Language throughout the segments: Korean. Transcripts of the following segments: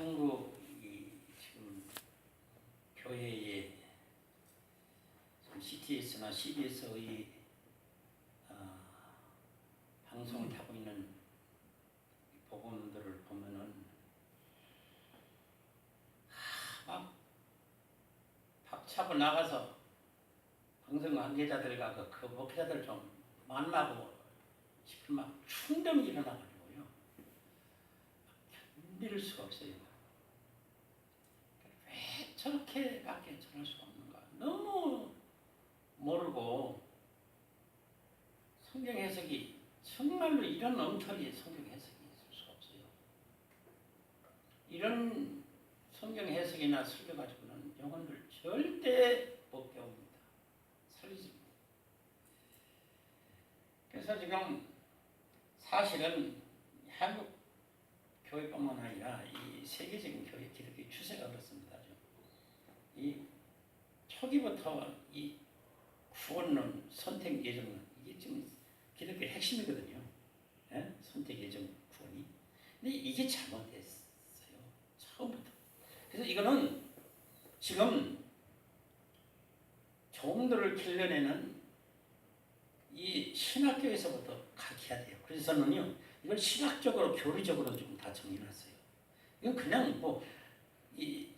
한국 지금 교회의 CTS나 CBS의 방송을 하고 있는 복음들을 보면은 막 박차고 나가서 방송 관계자들과 그 목회자들 좀 만나고 싶은 막 충동이 일어나가지고요. 견딜 수가 없어요. 왜 저렇게밖에 저럴 수 없는가? 너무 모르고 성경 해석이 정말로 이런 엉터리 성경 해석이 있을 수 없어요. 이런 성경 해석이나 설교 가지고는 영혼을 절대 못 배웁니다. 살리지. 그래서 지금 사실은 한국 교회뿐만 아니라 이 세계적인 교회 기독교 추세가 그렇습니다. 이 초기부터 이 구원론, 선택 예정론 이게 지금 기독교의 핵심이거든요. 예? 선택 예정 구원이. 근데 이게 잘못됐어요. 처음부터. 그래서 이거는 지금 종들을 길러내는 이 신학교에서부터 가르쳐야 돼요. 그래서 저는요, 이걸 신학적으로, 교리적으로 좀 다 정리해놨어요. 이건 그냥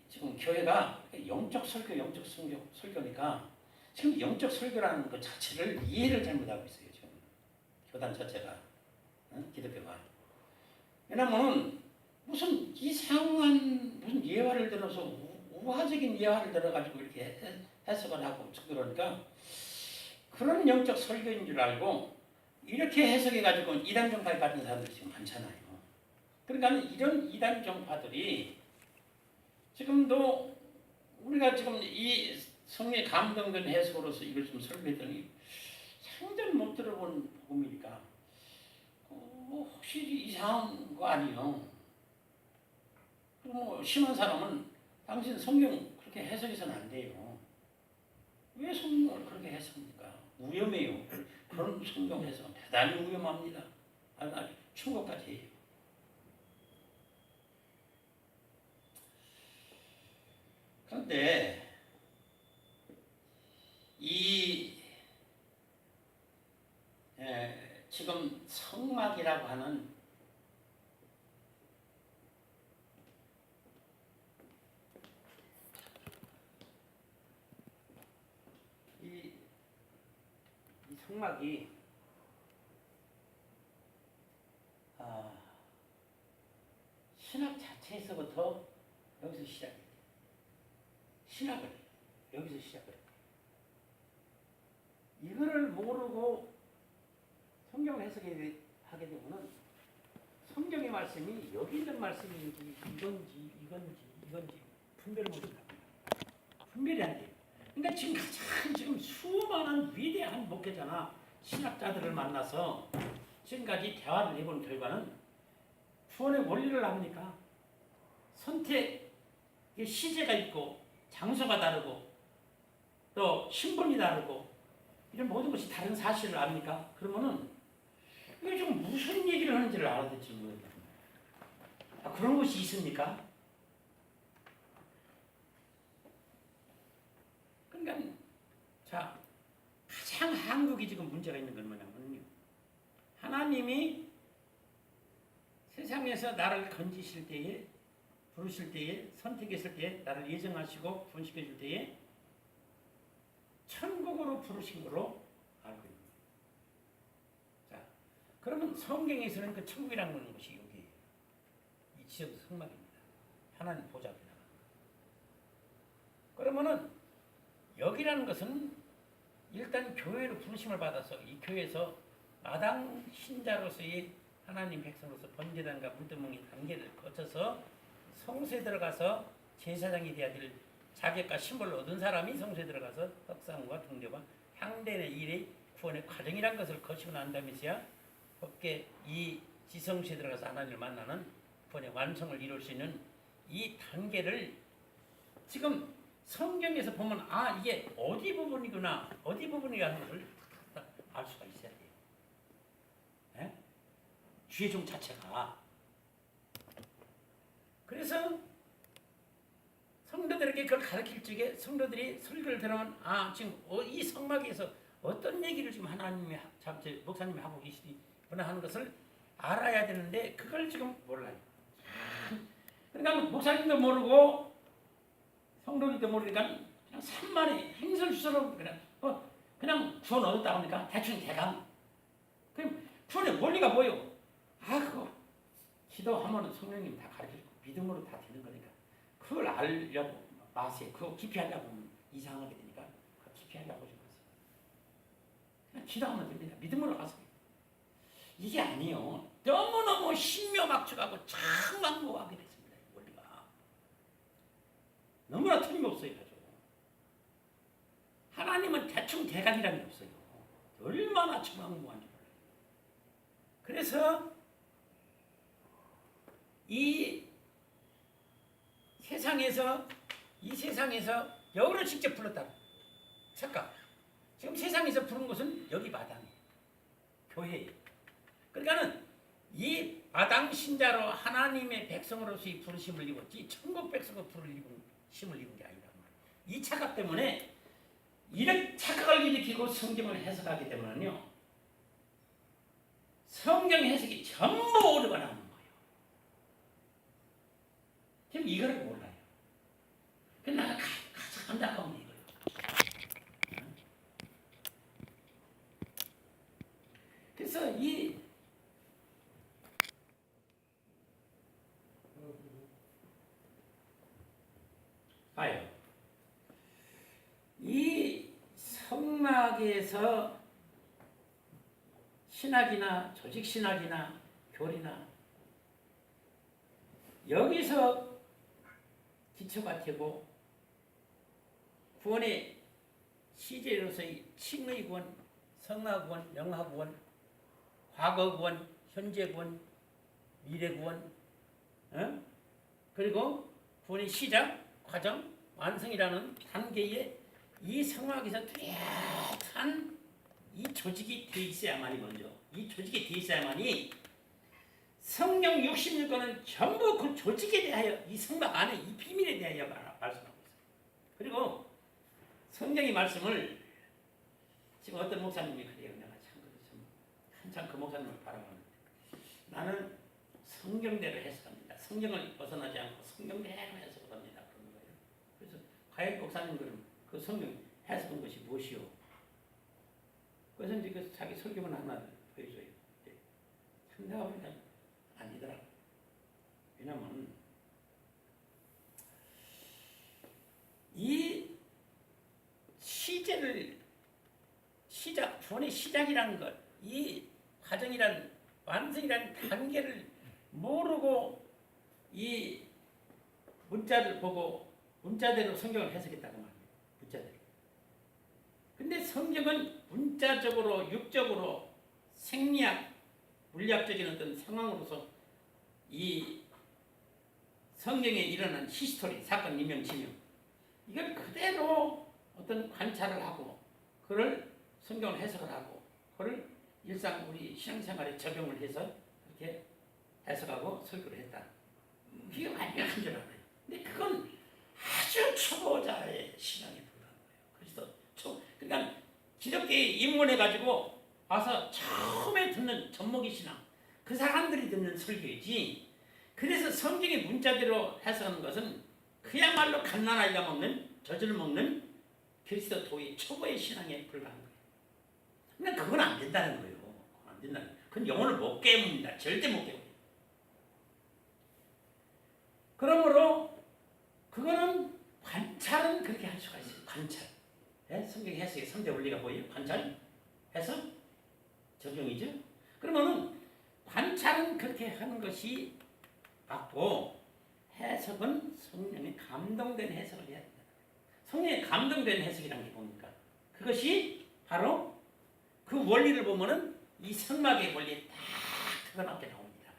지금 교회가 영적 설교, 영적 설교니까 지금 영적 설교라는 것 자체를 이해를 잘못하고 있어요. 지금 교단 자체가, 기독교가. 왜냐면 무슨 이상한 무슨 예화를 들어서 우화적인 예화를 들어가지고 이렇게 해석을 하고 그러니까 그런 영적 설교인 줄 알고 이렇게 해석해가지고 이단 종파에 빠진 사람들이 지금 많잖아요. 그러니까 이런 이단 종파들이 지금도 우리가 지금 이 성령에 감동된 해석으로서 이걸 좀 설명했더니 상전 못 들어본 복음이니까 혹시 이상한 거 아니에요? 그럼 심한 사람은 당신 성경 그렇게 해석해서는 안 돼요. 왜 성경을 그렇게 해석합니까? 위험해요. 그런 성경 해석은 대단히 위험합니다. 아주 충고까지 해요. 그런데 지금 성막이라고 하는 이 성막이 신학 자체에서부터 여기서 시작해요. 신학을 여기서 시작을 해요. 이거를 모르고 성경 해석을 하게 되면은 성경의 말씀이 여기 있는 말씀인지 이건지 분별을 못한다. 분별이 안 돼요. 그러니까 지금 가장 수많은 위대한 목회자나 신학자들을 만나서 지금까지 대화를 해본 결과는 구원의 원리를 압니까? 선택의 시제가 있고 장소가 다르고 또 신분이 다르고 이런 모든 것이 다른 사실을 압니까? 그러면은 이게 지금 무슨 얘기를 하는지를 알아듣지 모르겠다. 그런 것이 있습니까? 그러니까 자, 가장 한국이 지금 문제가 있는 건 뭐냐면요. 하나님이 세상에서 나를 건지실 때에, 부르실 때에, 선택했을 때에, 나를 예정하시고 구원시켜 줄 때에 천국으로 부르신 걸로 알고 있습니다. 자, 그러면 성경에서는 그 천국이라는 것이 여기 이 지역 성막입니다. 하나님 보좌 앞에 나가. 그러면은 여기라는 것은 일단 교회로 부르심을 받아서 이 교회에서 마당 신자로서의 하나님 백성으로서 번제단과 물두멍이 단계를 거쳐서 성소에 들어가서 제사장이 되어야 될 자격과 신분을 얻은 사람이 성소에 들어가서 떡상과 등대와 향대의 일의 구원의 과정이란 것을 거치고 난 다음에서야 법계 이 지성소에 들어가서 하나님을 만나는 구원의 완성을 이룰 수 있는 이 단계를 지금 성경에서 보면 이게 어디 부분이구나 어디 부분이라는 것을 알 수가 있어야 돼요. 예? 죄종 자체가. 그래서 성도들이 그걸 가르칠 적에 성도들이 설교를 들으면 지금 이 성막에서 어떤 얘기를 지금 하나님이 목사님이 하고 계시구나 하는 것을 알아야 되는데 그걸 지금 몰라요. 그러니까 목사님도 모르고 성도들도 모르니까 그냥 산만히 행설수설로 그냥 구원 얻었다 보니까 대충 대강. 그럼 구원의 원리가 뭐요? 그거 기도하면 성령님 다 가르쳐주고 믿음으로 다 되는 거니까 그걸 알려고 마세요. 그거 깊이 하려고 하면 이상하게 되니까 깊이 하려고 하지 마세요. 그냥 기도하면 됩니다. 믿음으로 가세요. 이게 아니요. 너무너무 신묘막측하고 참 막무가하게 됐습니다. 원리가 너무나 틀림없어요. 하나님은 대충 대간이라는 게 없어요. 얼마나 막무가한지 몰라요. 그래서 이 세상에서 여우를 직접 불렀다. 잠깐 지금 세상에서 부른 것은 여기 마당이에요. 교회예요. 그러니까는 이 마당 신자로 하나님의 백성으로서의 부르심을 입었지 천국 백성으로 부르심을 입은 게 아니다. 이 착각 때문에 이런 착각을 일으키고 성경을 해석하기 때문에요. 성경 해석이 전부 오류가 나오는 거예요. 지금 이거를 몰라요. 그래서 나가 가장 안타까운 이거예요. 그래서 이 성막에서 신학이나 조직신학이나 교리나 여기서 기초가 되고 구원의 시제로서의 칭의 구원, 성화 구원, 영화 구원, 과거 구원, 현재 구원, 미래 구원, 그리고 구원의 시작, 과정, 완성이라는 단계에 이 성막에서 뚜렷한 이 조직이 되어 있어야만이 먼저 이 조직이 되어 있어야만이 성령 66권은 전부 그 조직에 대하여 이 성막 안에 이 비밀에 대하여 말씀하고 있어요. 그리고 성경의 말씀을 지금 어떤 목사님이 그래요. 내가 참 한참 그 목사님을 바라보는데 나는 성경대로 해석합니다. 성경을 벗어나지 않고 성경대로 해석합니다. 그런 거예요. 그래서 과연 목사님 그 성경 해석한 것이 무엇이요? 그래서 이제 그 자기 설교문 하나 보여줘요. 참 내가 보면 아니더라. 왜냐면 이 시제를 구원의 시작이라는 것, 이 과정이란 완성이라는 단계를 모르고 이 문자를 보고 문자대로 성경을 해석했다고 말해요. 문자대로. 근데 성경은 문자적으로 육적으로 생리학, 물리학적인 어떤 상황으로서 이 성경에 일어난 히스토리, 사건, 인명, 지명 이걸 그대로 어떤 관찰을 하고 그걸 성경을 해석을 하고 그걸 일상 우리 신앙생활에 적용을 해서 그렇게 해석하고 설교를 했다. 그게 완벽한 줄 알아요. 근데 그건 아주 초보자의 신앙에 불과한 거예요. 그러니까 기독교에 입문해가지고 와서 처음에 듣는 젖먹이 신앙 그 사람들이 듣는 설교이지. 그래서 성경의 문자대로 해석하는 것은 그야말로 갓난아이가 먹는 젖을 먹는 그리스도도의 초보의 신앙에 불과한 거예요. 근데 그건 안 된다는 거예요. 안 된다는 거예요. 그건 영혼을 못 깨웁니다. 절대 못 깨워요. 그러므로 그거는 관찰은 그렇게 할 수가 있어요. 관찰. 네? 성경 해석의 3대 원리가 뭐예요? 관찰, 해석, 적용이죠. 그러면은 관찰은 그렇게 하는 것이 맞고 해석은 성령에 감동된 해석을 해야 된다. 성령에 감동된 해석이라는 게 뭡니까? 그것이 바로 그 원리를 보면은 이 성막의 원리에 딱 드러나게 나옵니다.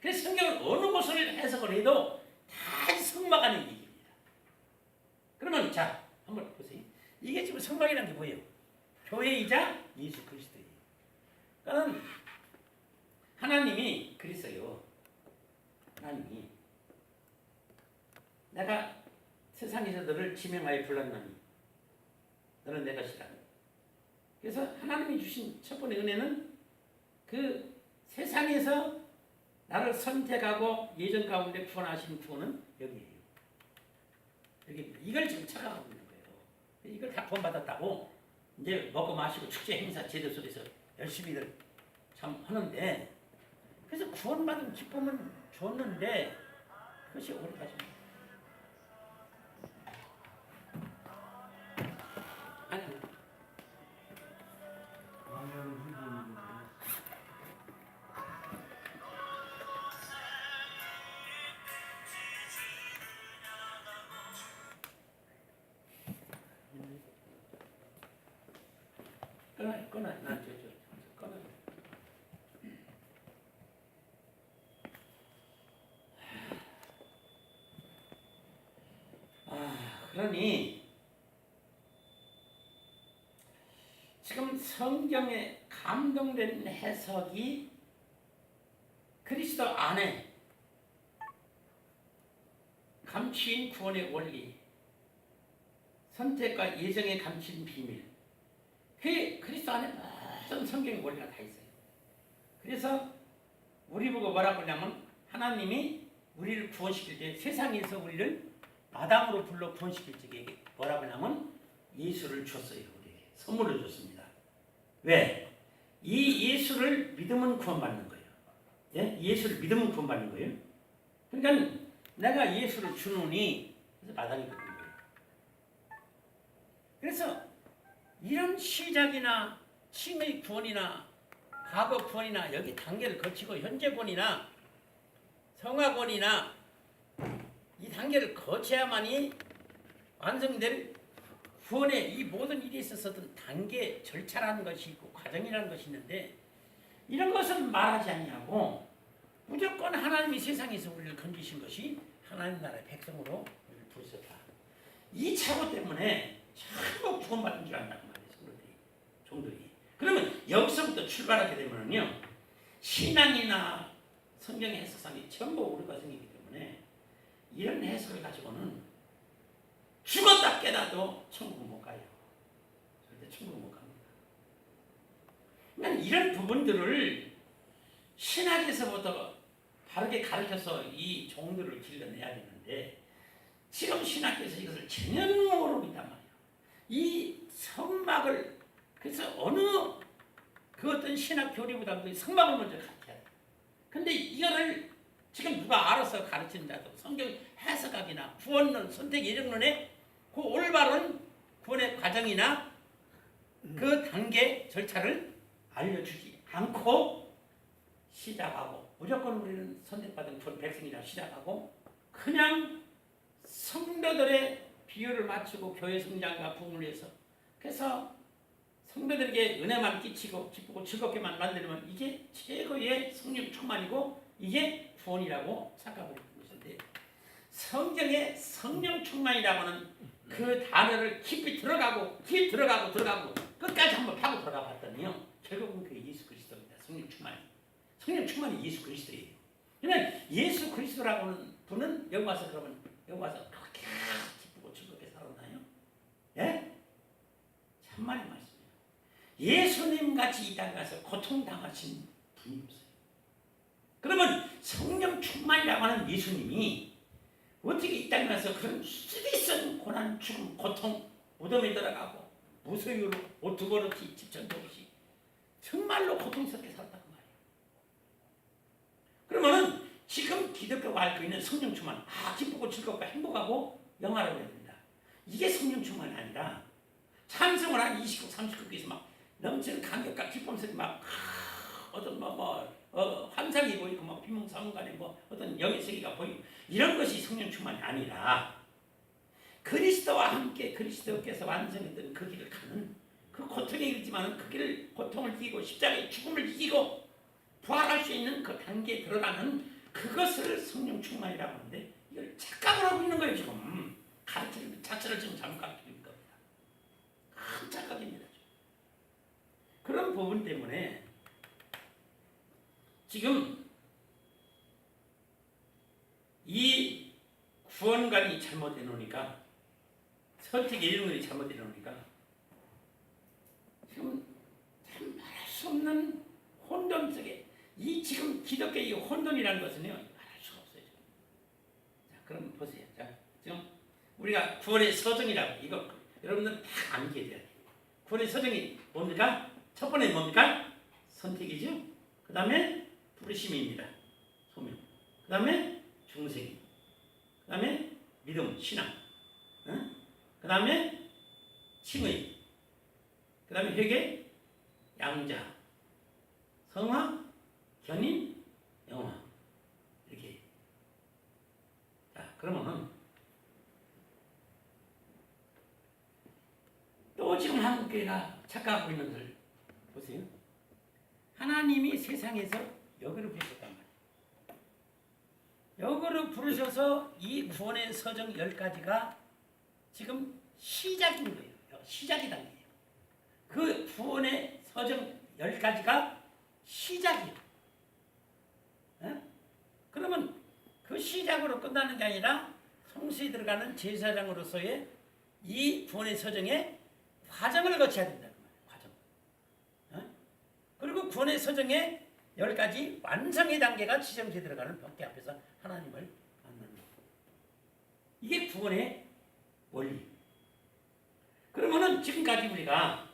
그래서 성경을 어느 곳을 해석을 해도 다 성막 안에 얘기입니다. 그러면 자 한번 보세요. 이게 지금 성막이라는 게 뭐예요? 교회이자 예수 그리스도예요. 그러니까 하나님이 그랬어요. 하나님이 내가 세상에서 너를 지명하여 불렀노니 너는 내 것이라. 그래서 하나님이 주신 첫 번째 은혜는 그 세상에서 나를 선택하고 예전 가운데 구원하신 구원은 여기에요. 여기 이걸 지금 찾아가고 있는 거예요. 이걸 다 구원받았다고 이제 먹고 마시고 축제 행사 제도 속에서 열심히들 참 하는데, 그래서 구원받은 기쁨은 좋는데 그것이 오래가지. 아니. 끊어, 난 끊어. 그러니 지금 성경에 감동된 해석이 그리스도 안에 감추인 구원의 원리, 선택과 예정에 감춘 비밀, 그 그리스도 안에 모든 성경의 원리가 다 있어요. 그래서 우리 보고 뭐라고 하냐면, 하나님이 우리를 구원시킬 때, 세상에서 우리를 아담으로 불러 구원시킬 적에 뭐라고 하냐면 예수를 줬어요. 우리에게 선물을 줬습니다. 왜? 이 예수를 믿으면 구원받는 거예요. 예? 예수를 믿으면 구원받는 거예요. 그러니까 내가 예수를 주노니 그래서 마당이 되는 거예요. 그래서 이런 시작이나 칭의 구원이나 과거 구원이나 여기 단계를 거치고 현재 구원이나 성화 구원이나 이 단계를 거쳐야만이 완성될 구원의 이 모든 일에 있어서든 단계, 절차라는 것이 있고 과정이라는 것이 있는데, 이런 것은 말하지 아니하고 무조건 하나님이 세상에서 우리를 건지신 것이 하나님 나라의 백성으로 우리를 부르셨다. 이 착오 때문에 전부 구원받은 줄 안다고 말해요. 종들이. 그러면 여기서부터 출발하게 되면요, 신앙이나 성경의 해석상이 전부 오류가 생기기 때문에 이런 해석을 가지고는 죽었다 깨닫도 천국 못 가요. 절대 천국 못 갑니다. 그러니까 이런 부분들을 신학에서부터 바르게 가르쳐서 이 종들을 길러내야 되는데, 지금 신학에서 이것을 전혀 모르고 있단 말이에요. 이 성막을, 그래서 어느 그 어떤 신학 교리보다도 성막을 먼저 가르쳐야 돼요. 근데 이거를 지금 누가 알아서 가르치는 자도 성경 해석학이나 구원론, 선택 예정론에 그 올바른 구원의 과정이나 그 단계 절차를 알려주지 않고 시작하고, 무조건 우리는 선택받은 구원 백성이라 시작하고 그냥 성도들의 비율을 맞추고 교회 성장과 부흥을 위해서, 그래서 성도들에게 은혜만 끼치고 기쁘고 즐겁게만 만들면 이게 최고의 성령 충만이고 이게 구원이라고 착각을 했던 것인데, 성경에 성령 충만이라고 하는 그 단어를 깊이 들어가고 끝까지 한번 파고 들어가 봤더니요, 결국은 그게 예수 그리스도입니다. 성령 충만이. 성령 충만이 예수 그리스도예요. 그러면 예수 그리스도라고 하는 분은 여기 와서 그러면 여기 와서 그렇게 기쁘고 즐겁게 살았나요? 예? 참말이 말씀이에요. 예수님 같이 이 땅에 가서 고통당하신 분이 없어요. 그러면 성령 충만이라고 하는 예수님이 어떻게 이 땅에 가서 그런 수리성 고난, 죽음, 고통, 무덤에 들어가고 무소유로 옷 두 벌어치 집전도 없이 정말로 고통스럽게 살았단 말이에요. 그러면은 지금 기독교가 앓고 있는 성령 충만, 기쁘고 즐겁고 행복하고 영화라고 해야 됩니다. 이게 성령 충만이 아니라 찬송을 한 29, 39개에서 막 넘치는 감격과 기쁨 속에 막 어떤 환상이 보이고 막 비몽사몽간에 어떤 영의 세계가 보이고 이런 것이 성령 충만이 아니라 그리스도와 함께 그리스도께서 완성했던 그 길을 가는, 그 고통에 이르지만 그 길을, 고통을 이기고 십자가의 죽음을 이기고 부활할 수 있는 그 단계에 들어가는 그것을 성령 충만이라고 하는데, 이걸 착각을 하고 있는 거예요. 지금 가르치는 자체를 지금 잘못 가르치는 겁니다. 큰 착각입니다. 그런 부분 때문에 지금 이 구원관이 잘못해 놓으니까 선택이 이런 것이 잘못 이러니까 지금 참 말할 수 없는 혼돈 속에 이 지금 기독교의 이 혼돈이라는 것은요 말할 수가 없어요. 지금. 자, 그럼 보세요. 자, 지금 우리가 구원의 서정이라고 이거 여러분들 다 암기해야 돼요. 구원의 서정이 뭡니까? 첫 번째 뭡니까? 선택이죠. 그 다음에 부르심입니다. 소명. 그 다음에 중생. 그 다음에 믿음, 신앙. 그 다음에 칭의. 그 다음에 회개, 양자, 성화, 견인, 영화. 이렇게. 자, 그러면은 또 지금 한국교회가 착각하고 있는 들 보세요. 하나님이 세상에서 여기로 부르셨단 말이에요. 여기로 부르셔서 이 구원의 서정 10가지가 지금 시작인 거예요. 시작이 단계예요. 그 구원의 서정 10가지가 시작이에요. 그러면 그 시작으로 끝나는 게 아니라 성수에 들어가는 제사장으로서의 이 구원의 서정의 과정을 거쳐야 된다는 거예요. 과정. 그리고 구원의 서정의 10가지 완성의 단계가 지정돼 들어가는 벽대 앞에서 하나님을 만나는 거예요. 이게 구원의 원리. 그러면은 지금까지 우리가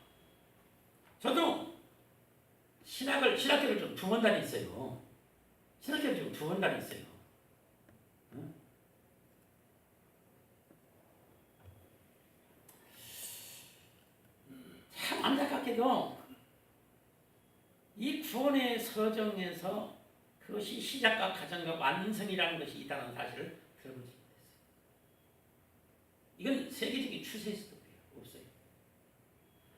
저도 신학교를 좀 2번 다녔어요. 신학교를 좀 2번 다녔어요. 참 안타깝게도 이 구원의 서정에서 그것이 시작과 과정과 완성이라는 것이 있다는 사실을 들어보지 못했어요. 이건 세계적인 추세에서도 없어요.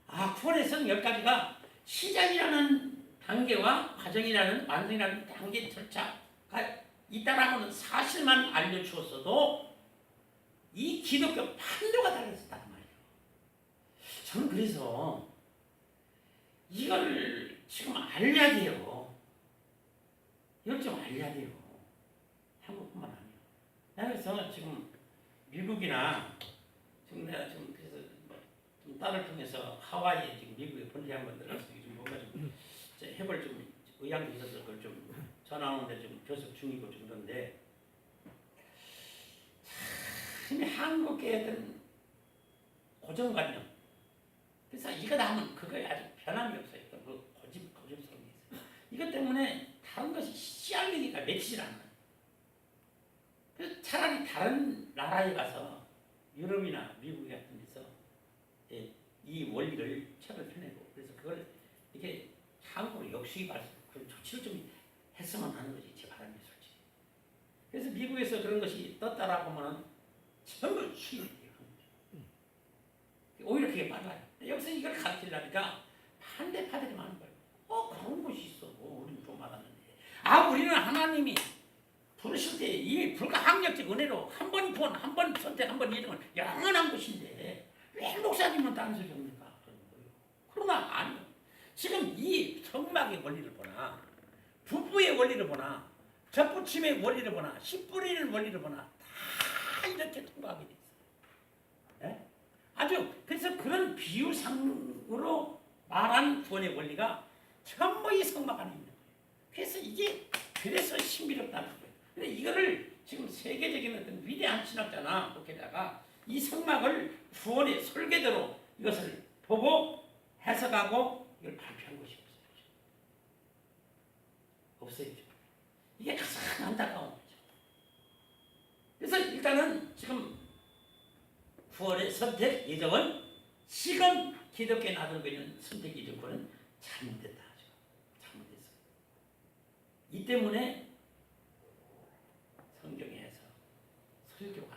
아, 구원의 서정 10가지가 시작이라는 단계와 과정이라는 완성이라는 단계 절차가 있다라는 사실만 알려주었어도 이 기독교 판도가 달라졌단 말이에요. 저는 그래서 이걸 지금 알려야 돼요. 이걸 좀 알려야 돼요. 한국뿐만 아니에요. 그래서 지금 미국이나 지금 내가 지금 그래서 좀 딸을 통해서 하와이에 지금 미국에 본토에 한번 들어가서 좀 뭔가 좀 해볼 좀 의향도 있어서 그걸 좀 전화 오는데 좀 교섭 중이고 좀 그런데 참 한국계든 고정관념. 그래서 이거 하면 그거에 아주 변함이 없어요. 그 고집스러운 게 있어요. 이것 때문에 다른 것이 씨알리기가 맺히질 않아요. 그래서 차라리 다른 나라에 가서 유럽이나 미국 같은 데서 이 원리를 책을 펴내고 그래서 그걸 이렇게 한국으로 역수입 할 그런 조치를 좀 했으면 하는 것이 제 바람이에요, 솔직히. 그래서 미국에서 그런 것이 떴다라고 하면 전부 수입이 돼요. 오히려 그게 빨라요. 여기서 이걸 가르치려니까 반대파들이 많은 거예요. 그런 것이 있어. 우리는 좀 알았는데. 우리는 하나님이 부르실 때 이 불가항력적 은혜로 한 번 구원, 한 번 선택, 한 번 예정은 영원한 것인데 왜 목사님은 딴 소리 합니까? 그러나 아니요. 지금 이 성막의 원리를 보나 부부의 원리를 보나 접붙임의 원리를 보나 씨 뿌리는 원리를 보나 다 이렇게 통과하게 돼 있어요. 네? 아주 그래서 그런 비유상으로 말한 구원의 원리가 전부 이 성막 안에 있는 거예요. 그래서 이게 그래서 신비롭다는 거예요. 근데 이거를 지금 세계적인 어떤 위대한 신학자나 목회자가 이 성막을 구원의 설계대로 이것을 보고 해석하고 이걸 발표한 것이 없어요. 없어요. 이게 가장 안타까운 거죠. 그래서 일단은 지금 구원의 선택 예정은 지금 기독교에 나들고 있는 선택 예정권은 잘못됐다. 잘못됐어요. 이 때문에 성경에서 설교가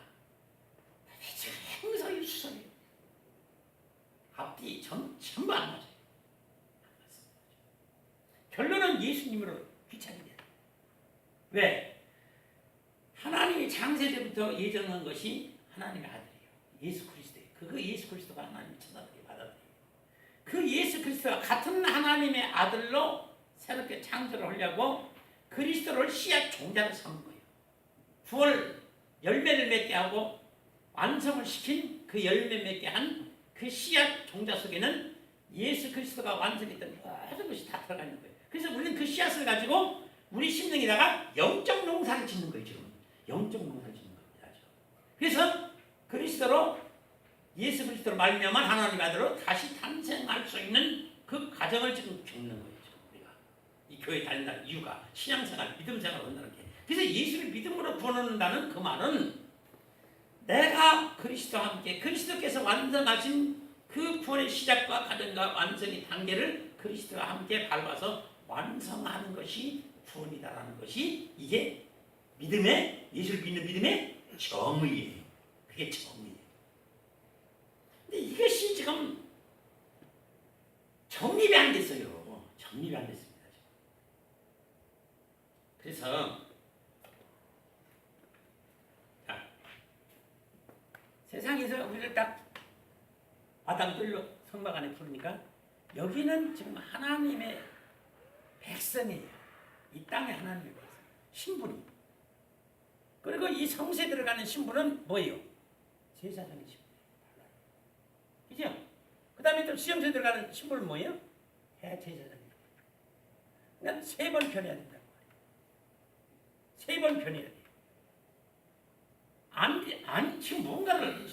행서일수설이에요. 앞뒤 전부 안 맞아요. 결론은 예수님으로 귀착이 돼요. 왜? 하나님이 창세 때부터 예정한 것이 하나님의 아들이에요. 예수 그리스도예요. 그거 예수 그리스도가 하나님의 천하들이 받아들여요. 그 예수 그리스도가 같은 하나님의 아들로 새롭게 창조를 하려고 그리스도를 씨앗 종자로 삼은 거예요. 구원 열매를 맺게 하고 완성을 시킨 그 열매 맺게 한 그 씨앗 종자 속에는 예수 그리스도가 완성했던 모든 것이 다 들어가 있는 거예요. 그래서 우리는 그 씨앗을 가지고 우리 심령에다가 영적 농사를 짓는 거예요. 지금 영적 농사를 짓는 겁니다. 그래서 그리스도로 예수 그리스도로 말미암아 하나님 아들로 다시 탄생할 수 있는 그 과정을 지금 겪는 거예요. 지금 우리가 이 교회 다닌다는 이유가 신앙생활, 믿음생활을 한다는 게. 그래서 예수를 믿음으로 구원한다는 그 말은 내가 그리스도와 함께 그리스도께서 완성하신 그 구원의 시작과 과정과 완성의 단계를 그리스도와 함께 밟아서 완성하는 것이 구원이다라는 것이 이게 믿음의 예수를 믿는 믿음의 정의예요. 그게 정의예요. 근데 이것이 지금 정립이 안 됐어요. 정립이 안 됐습니다. 그래서 세상에서 우리를 딱 마당들로 성막 안에 부르니까 여기는 지금 하나님의 백성이에요. 이 땅의 하나님의 백성. 신분이. 그리고 이 성소에 들어가는 신분은 뭐예요? 제사장의 신분이에요. 그죠? 그 다음에 또 수용소에 들어가는 신분은 뭐예요? 대제사장이에요. 그러니까 3번 변해야 된다고 말이에요. 3번 변해야 돼요. 아니 지금 뭔가를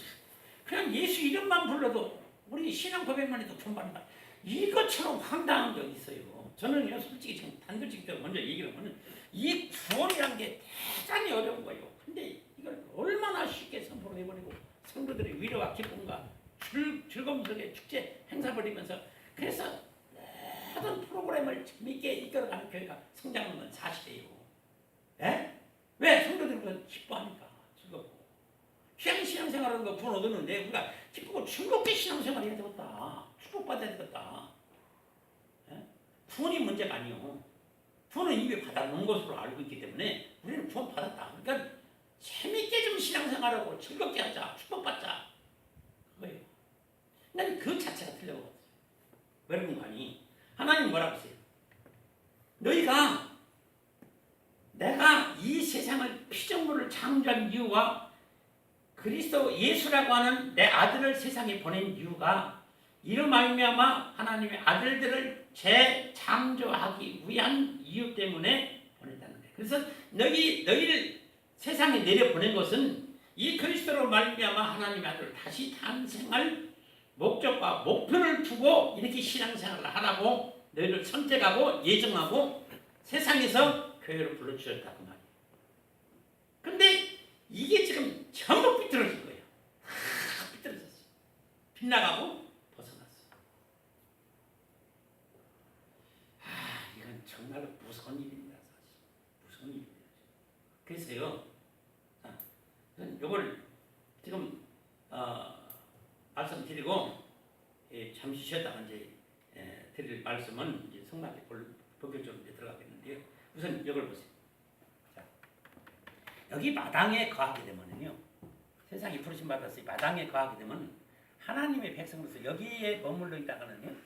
그냥 예수 이름만 불러도 우리 신앙 고백만 해도 구원받는다. 이것처럼 황당한 게 어디 있어요. 저는요 솔직히 지금 단도직입적으로 먼저 얘기를 하면 이 구원이라는 게 대단히 어려운 거예요. 근데 이걸 얼마나 쉽게 선포해버리고 성도들의 위로와 기쁨과 즐거움 속에 축제 행사 벌이면서 그래서 모든 프로그램을 재미있게 이끌어가는 교회가 성장하는 건 사실이에요. 예? 왜? 성도들이 그걸 기뻐하니까. 그냥 신앙생활하는 거 구원 얻었는데 우리가 기쁘고 즐겁게 신앙생활 해야 되겠다. 축복받아야 되겠다. 예? 구원이 문제가 아니요. 구원은 이미 받아놓은 것으로 알고 있기 때문에 우리는 구원 받았다. 그러니까 재밌게 좀 신앙생활하고 즐겁게 하자. 축복받자. 그거예요. 나는 그 자체가 틀려버렸어요. 여러분 아니 하나님 뭐라고 하세요? 너희가 내가 이 세상을 피조물을 창조한 이유와 그리스도 예수라고 하는 내 아들을 세상에 보낸 이유가 이로 말미암아 하나님의 아들들을 재창조하기 위한 이유 때문에 보냈다는 거예요. 그래서 너희를 세상에 내려보낸 것은 이 그리스도로 말미암아 하나님의 아들을 다시 탄생할 목적과 목표를 두고 이렇게 신앙생활을 하라고 너희를 선택하고 예정하고 세상에서 교회로 불러주셨다 그 말이에요. 근데 이게 지금 전부 삐뚤어진 거예요. 다 삐뚤어졌어요. 빗나가고 벗어났어요. 이건 정말로 무서운 일입니다. 사실. 무서운 일입니다. 그래서요. 이걸 지금 말씀드리고 잠시 쉬었다가 이제 드릴 말씀은 이제 성막에 본격적으로 들어가겠는데요. 우선 이걸 보세요. 여기 마당에 거하게 되면요, 세상이 부르심 받아서 이 마당에 거하게 되면 하나님의 백성으로서 여기에 머물러 있다가는요,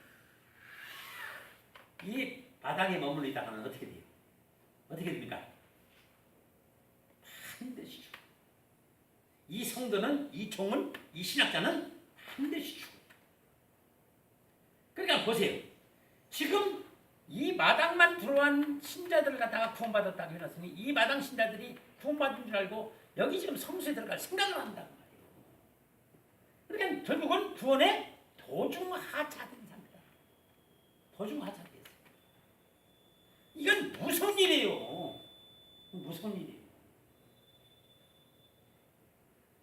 이 마당에 머물러 있다가는 어떻게 돼요? 어떻게 됩니까? 반드시 죽어요. 이 성도는, 이 종은, 이 신학자는 반드시 죽어요. 그러니까 보세요. 지금 이 마당만 들어온 신자들을 갖다가 구원받았다고 해놨으니 이 마당 신자들이 구원받은 줄 알고 여기 지금 성소에 들어갈 생각을 한단 말이에요. 그러니까 결국은 구원의 도중하차된 상태다. 도중하차됐어요. 이건 무서운 일이에요. 무서운 일이에요.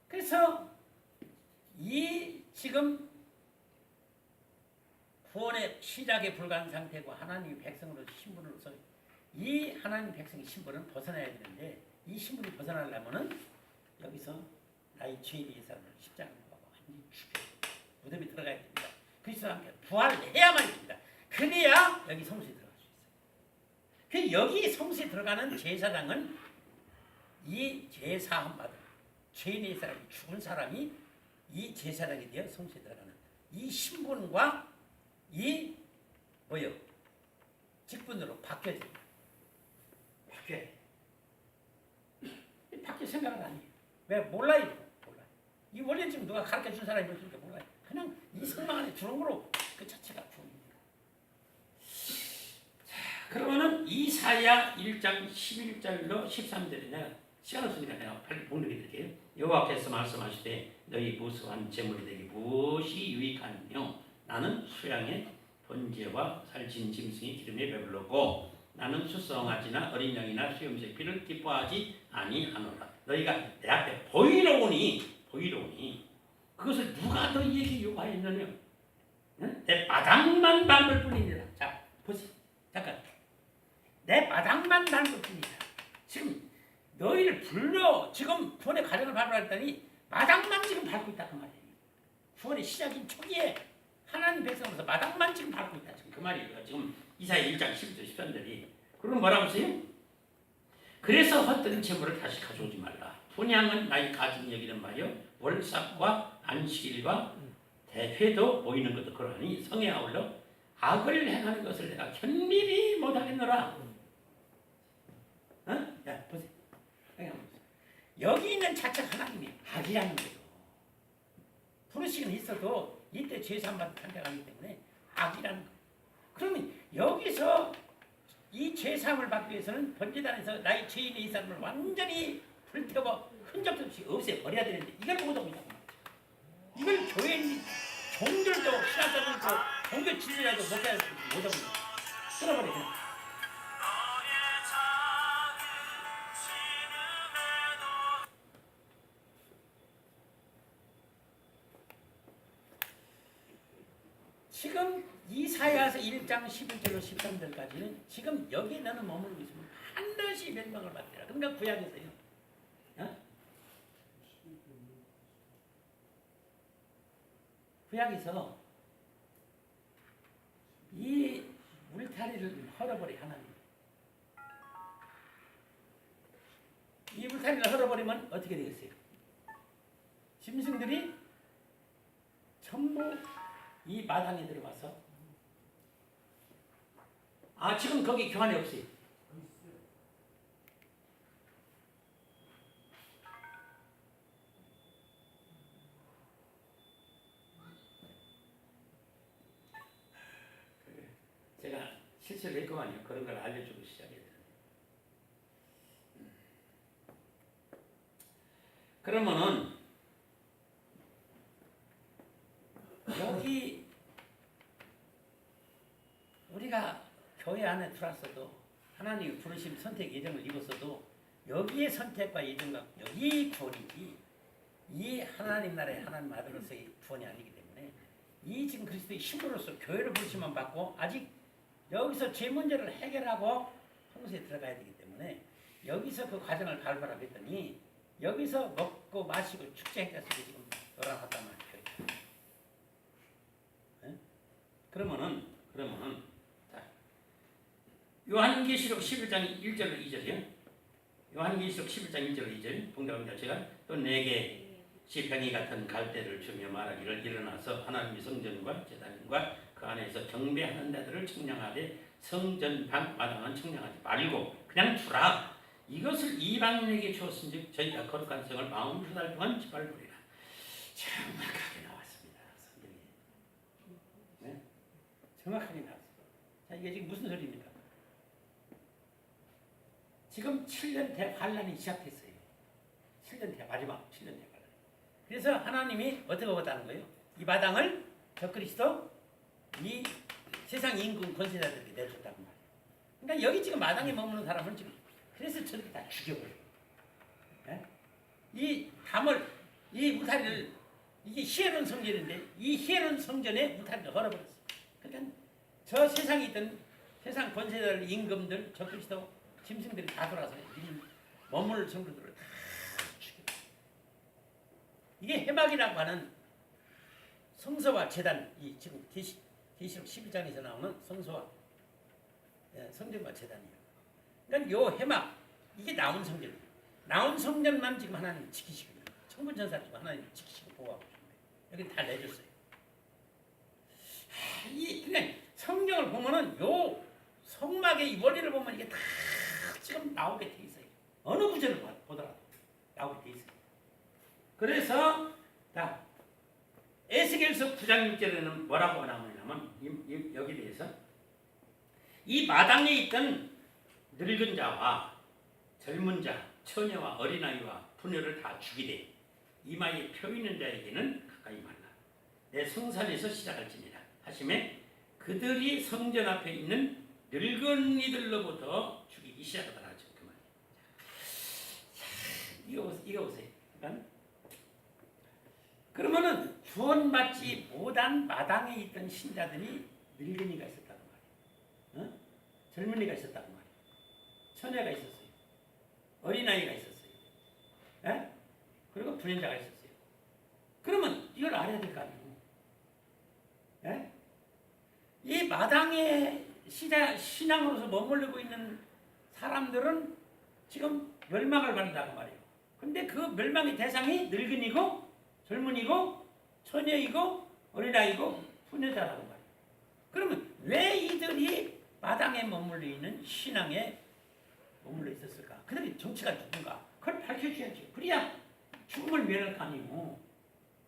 그래서 이 지금 구원의 시작에 불과한 상태고 하나님의 백성으로서 신분으로서 이 하나님 백성의 신분은 벗어나야 되는데 이 신분이 벗어나려면은 여기서 나의 죄에 대해서 십자가를 하고 완전히 죽여요. 무덤에 들어가야 됩니다. 그리스도와 함께 부활을 해야만 됩니다. 그래야 여기 성소에 들어갈 수 있어요. 그 여기 성소에 들어가는 제사장은 이 제사함 받은 죄인의 사람이 죽은 사람이 이 제사장이 되어 성소에 들어가는 이 신분과 이 뭐요? 직분으로 바뀌어집니다. 바뀌어요. 바뀔 생각은 아니에요. 왜? 몰라요. 이 원리는 지금 누가 가르쳐 준 사람이 없으니까 몰라요. 그냥 이 성막 안에 들어온 거로 그 자체가 구원입니다. 자, 그러면은 이사야 1장 11절로 13절에 내가 시간 없으니까 내가 빨리 봉독해 드릴게요. 여호와께서 말씀하시되 너희 무수한 재물이 되기 무엇이 유익하며 나는 수양의 번제와 살찐 짐승의 기름에 배불렀고 나는 수송아지나 어린 양이나 수염새 피를 기뻐하지 아니하노라. 너희가 내 앞에 보이러오니 그것을 누가 너희에게 요구하였느냐? 응? 내 바닥만 밟을 뿐이니라. 자 보세요. 잠깐 내 바닥만 밟을 뿐이다. 지금 너희를 불러 지금 구원의 과정을 밟으라 했더니 마당만 지금 밟고 있다 그 말이에요. 구원의 시작인 초기에 하나님 백성으로서 마당만 지금 밟고 있다 지금 그 말이에요. 지금 이사야 1장 11절 13절이 그럼 뭐라고 했어요? 그래서 헛된 재물을 다시 가져오지 말라. 분양은 나의 가진 여기는 말이요 월삭과 안식일과 대회도 모이는 것도 그러하니 성에 아울러 악을 행하는 것을 내가 견밀히 못하겠노라. 어? 야 보세요. 여기 있는 자체 하나님이 악이라는 거예요. 부르시긴 있어도 이때 죄사함받은 탄생하기 때문에 악이라는 거예요. 그러면 여기서 이 죄사함을 받기 위해서는 번제단에서 나의 죄인의 이 사람을 완전히 불태워 흔적 없이 없애버려야 되는데 이걸 못하고 있다고 말이죠. 이걸 교회인 종들도 신학자들도 종교 진리라도 못하고 있다. 끊어버려요. 지금 이사야서 1장 11절로 13절까지는 지금 여기에 너는 머물고 있으면 반드시 멸망을 받리라. 그러니까 구약에서요. 어? 구약에서 이 울타리를 헐어버리 하나님. 이 울타리를 헐어버리면 어떻게 되겠어요? 짐승들이 전부 이 마당에 들어가서 지금 거기 교환이 없어요. 제가 실수를 했구만요. 그런 걸 알려주고 시작해야 돼요. 그러면은 여기 우리가 교회 안에 들어왔어도 하나님의 부르심 선택 예정을 입었어도 여기의 선택과 예정과 여기 구원이지 이 하나님 나라의 하나님 아들로서의 구원이 아니기 때문에 이 지금 그리스도의 신부로서 교회를 부르심만 받고 아직 여기서 죄 문제를 해결하고 성소에 들어가야 되기 때문에 여기서 그 과정을 밟아라 했더니 여기서 먹고 마시고 축제했을 때 지금 놀아갔단 말이에요. 그러면은 자 요한계시록 11장 1절로 2절이요. 요한계시록 11장 1절로 2절 봉독합니다. 제가 또 내게 시평이 같은 갈대를 주며 말하기를 일어나서 하나님의 성전과 제단과 그 안에서 경배하는 자들을 청량하되 성전 방 마당은 청량하지 말고 그냥 두라. 이것을 이방인에게 주었은즉 저희가 거룩한 성을 42달 동안 짓밟으리라. 정확하게 나왔습니다. 성경에. 네? 정확하게 나왔습니다. 자, 이게 지금 무슨 소리입니까? 지금 7년 대환란이 시작했어요. 7년 대 마지막 7년 대환란. 그래서 하나님이 어떻게 하겠다는 거예요? 이 마당을 적그리스도 이 세상 임금 권세자들에게 내줬다고 말이에요. 그러니까 여기 지금 마당에 머무는 사람은 지금 그래서 저렇게 다 죽여버려요. 네? 이 담을 이 울타리를 이게 히에론 성전인데 이 히에론 성전에 울타리를 걸어버렸어요. 그러니까 저 세상에 있던 세상 권세자들 임금들 적그리스도 짐승들이 다 돌아서 머물 성도들을 다 죽여버려요. 이게 해막이라고 하는 성소와 제단 이 지금 계시록 11장에서 나오는 성소와 성전과 제단이에요. 그러니까 요 해막 이게 나온 성전이에요. 나온 성전만 지금 하나님 지키시고 천군 천사를 지금 하나님 지키시고 보호하고 있습니다. 여기 다 내줬어요. 그냥 성경을 보면은 요 성막의 이 원리를 보면 이게 다 지금 나오게 돼 있어요. 어느 구절을 보더라도 나오게 돼 있어요. 그래서 자, 에스겔서 9장 6절에는 뭐라고 나오냐면 여기 대해서 이 마당에 있던 늙은 자와 젊은 자, 처녀와 어린아이와 부녀를 다 죽이되 이마에 표 있는 자에게는 가까이 말라. 내 성산에서 시작할지니라 하시매 그들이 성전 앞에 있는 늙은이들로부터 죽이기 시작하더라. 그 말이에요. 이거 보세요. 그러면은 구원받지 못한 마당에 있던 신자들이 늙은이가 있었다고 말이에요. 어? 젊은이가 있었다고 말이에요. 처녀가 있었어요. 어린아이가 있었어요. 에? 그리고 불임자가 있었어요. 그러면 이걸 알아야 될 거 아니에요. 에? 이 마당에 신앙으로서 머무르고 있는 사람들은 지금 멸망을 받는다고 말이에요. 근데 그 멸망의 대상이 늙은이고 젊은이고 처녀이고 어린아이고 부녀자라고 말이에요. 그러면 왜 이들이 마당에 머물러 있는 신앙에 머물러 있었을까? 그들의 정체가 누군가? 그걸 밝혀줘야죠. 그래야 죽음을 면할 거 아니에요.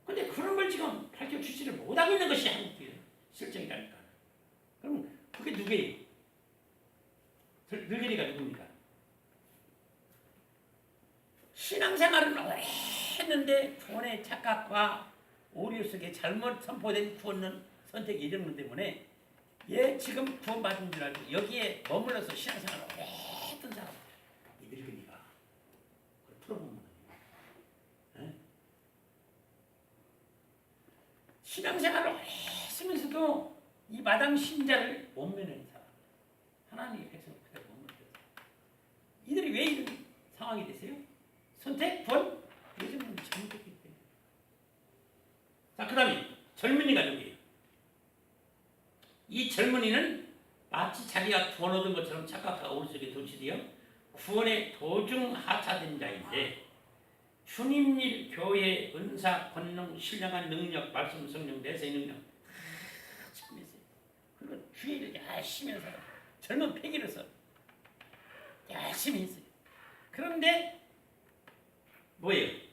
근데 그런 걸 지금 밝혀주지를 못하고 있는 것이 한국의 실정이라니까. 그럼 그게 누구예요? 늙은이가 누굽니까? 신앙생활을 오래 했는데 구원의 착각과 오류 속에 잘못 선포된 구원 선택이 이런 것 때문에 얘 지금 구원받은 줄 알고 여기에 머물러서 신앙생활을 오래 했던 사람 이 늙은이가 그걸 풀어보면 신앙생활을 오래 했으면서도 이 마당 신자를 못 면하는 사람 하나님의 백성을 그대로 못 면하는 사람 이들이 왜 이런 상황이 되세요? 선택, 구원, 요즘은 잘못됐기 때문에. 자, 그 다음에 젊은이가 누구예요? 이 젊은이는 마치 자기가 구원 얻은 것처럼 착각하고 오른쪽에 도취되어 구원에 도중하차된 자인데 주님 일, 교회, 은사, 권능, 신령한 능력, 말씀, 성령, 내세의 능력 다 참했어요. 그리고 주의를 열심히 해서 젊은 패기로서 열심히 했어요. 그런데 뭐예요?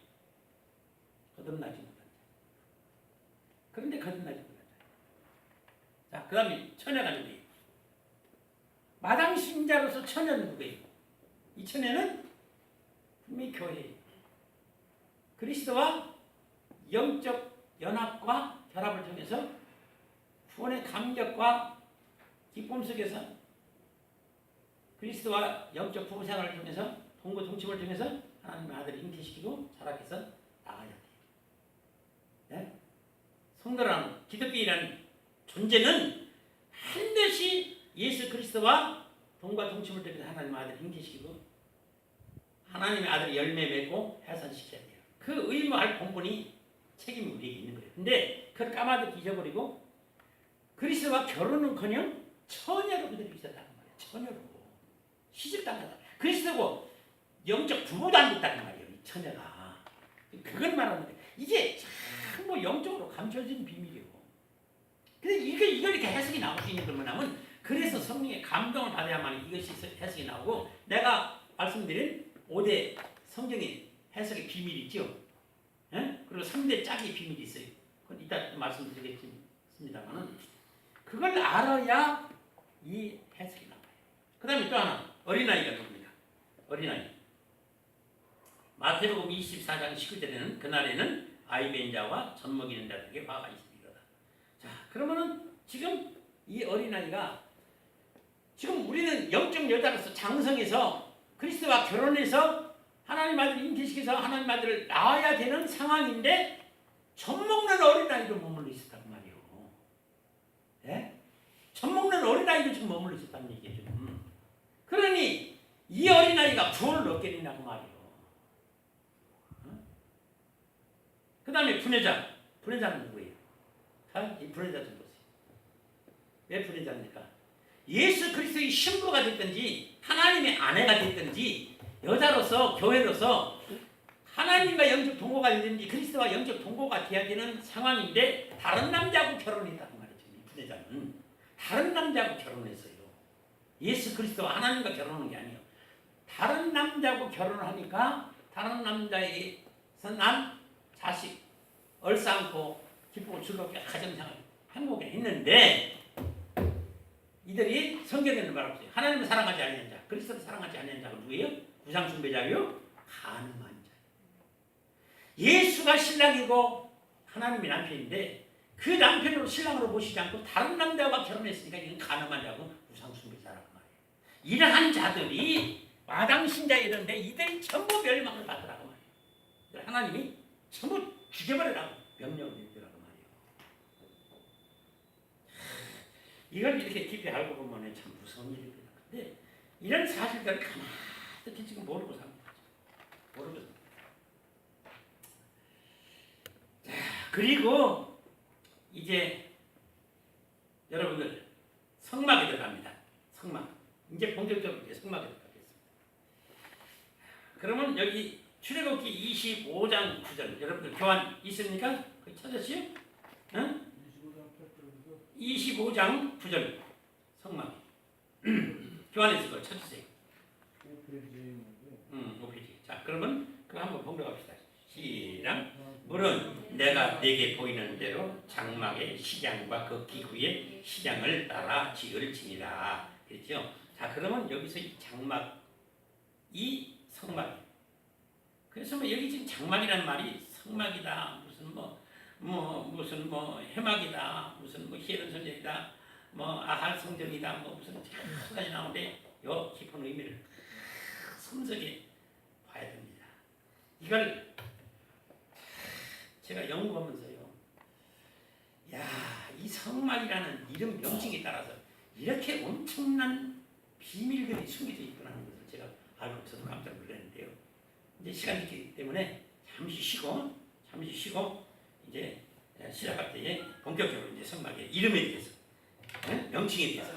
거듭나지 못한 자. 그런데 거듭나지 못한 자. 자, 그 다음에 처녀가 누구예요? 마당 신자로서 처녀는 누구예요? 이 처녀는 분명히 교회예요. 그리스도와 영적 연합과 결합을 통해서 구원의 감격과 기쁨 속에서 그리스도와 영적 부부 생활을 통해서 동거 동침을 통해서 하나님의 아들을 잉태시키고 자라게서 나가야 돼요. 네? 성도라는 기독교인이라는 존재는 반드시 예수 그리스도와 동과 동침을 통해서 하나님의 아들을 잉태시키고 하나님의 아들을 열매 맺고 해산시켜야 돼요. 그 의무할 본분이 책임이 우리에게 있는 거예요. 근데 그걸 까마득히 잊어버리고 그리스도와 결혼은커녕 처녀로 그대로 있었다는 말이에요. 처녀로 시집도 안 가다. 그리스도고 영적 부모도 안 됐다는 말이에요. 이 처녀가. 그걸 말하는데 이게 참 뭐 영적으로 감춰진 비밀이고. 근데 이걸 이렇게 해석이 나올 수 있는 건 뭐냐면 그래서 성령의 감동을 받아야만 이것이 해석이 나오고 내가 말씀드린 5대 성경의 해석의 비밀이 있죠. 예? 그리고 3대 짝의 비밀이 있어요. 그건 이따 말씀드리겠습니다만은 그걸 알아야 이 해석이 나와요. 그 다음에 또 하나 어린아이가 누굽니까? 어린아이. 마태복음 24장 19절에는 그날에는 아이 뵌 자와 젖 먹이는 자들에게 화가 있으리로다. 자, 그러면은 지금 이 어린아이가 지금 우리는 영적 여자로서 장성해서 그리스도와 결혼해서 하나님 아들을 잉태시켜서 하나님 아들을 낳아야 되는 상황인데 젖 먹는 어린아이도 머물러 있었단 말이에요. 예? 젖 먹는 어린아이도 지금 머물러 있었다는 얘기예요. 지금. 그러니 이 어린아이가 구원을 얻게 된다고 말이에요. 그 다음에 분여자. 분여자는 누구예요? 이 분여자 좀 보세요. 왜 분여자입니까? 예수 그리스도의 신부가 됐든지 하나님의 아내가 됐든지 여자로서 교회로서 하나님과 영적 동거가 되든지 그리스도와 영적 동거가 돼야 되는 상황인데 다른 남자하고 결혼했다는 말이죠. 이 분여자는 다른 남자하고 결혼했어요. 예수 그리스도와 하나님과 결혼한 게 아니에요. 다른 남자하고 결혼을 하니까 다른 남자에게서 난 자식 얼싸안고 기쁘고 즐겁게 가정생활 행복해 했는데 이들이 성경에는 말없어요. 하나님을 사랑하지 않는 자, 그리스도를 사랑하지 않는 자가 누구예요? 구상숭배자요? 가늠한 자. 예수가 신랑이고 하나님이 남편인데 그 남편으로 신랑으로 모시지 않고 다른 남자와 결혼했으니까 이건 가늠한 자고 구상숭배자라고 말이에요. 이러한 자들이 마당신자 이런데 이들이 전부 멸망을 받으라고 말이에요. 하나님이 전부 죽여버리라고 명령을 내리더라고 말이에요. 이걸 이렇게 깊이 알고 보면 참 무서운 일입니다. 근데 이런 사실들을 가만히 지금 모르고 사는 거죠. 모르고 사는 거죠. 자, 그리고 이제 여러분들 성막에 들어갑니다. 성막. 이제 본격적으로 이제 성막에 들어가겠습니다. 그러면 여기 출애굽기 25장 9절 여러분들 교환 있습니까? 거기 찾았어요? 응? 25장 9절 성막 교환했을 걸 찾으세요. 5페이지. 자, 그러면 그거 한번 봉독합시다. 시작. 물은 내가 내게 보이는 대로 장막의 시장과 그 기구의 시장을 따라 지을지니라. 그렇죠? 자, 그러면 여기서 이 장막, 이 성막. 그래서 뭐 여기 지금 장막이라는 말이 성막이다, 무슨 해막이다, 무슨 히에론 성전이다, 아할 성전이다, 무슨 여러 가지 나오는데 요 깊은 의미를 섬세하게 봐야 됩니다. 이걸 제가 연구하면서요, 이 성막이라는 이름 명칭에 따라서 이렇게 엄청난 비밀들이 숨겨져 있구나는 것을 제가 알고 저도 깜짝 놀랐는데요. 이제 시간이 있기 때문에 잠시 쉬고 이제 시작할 때에 본격적으로 이제 성막의 이름에 대해서, 명칭에 대해서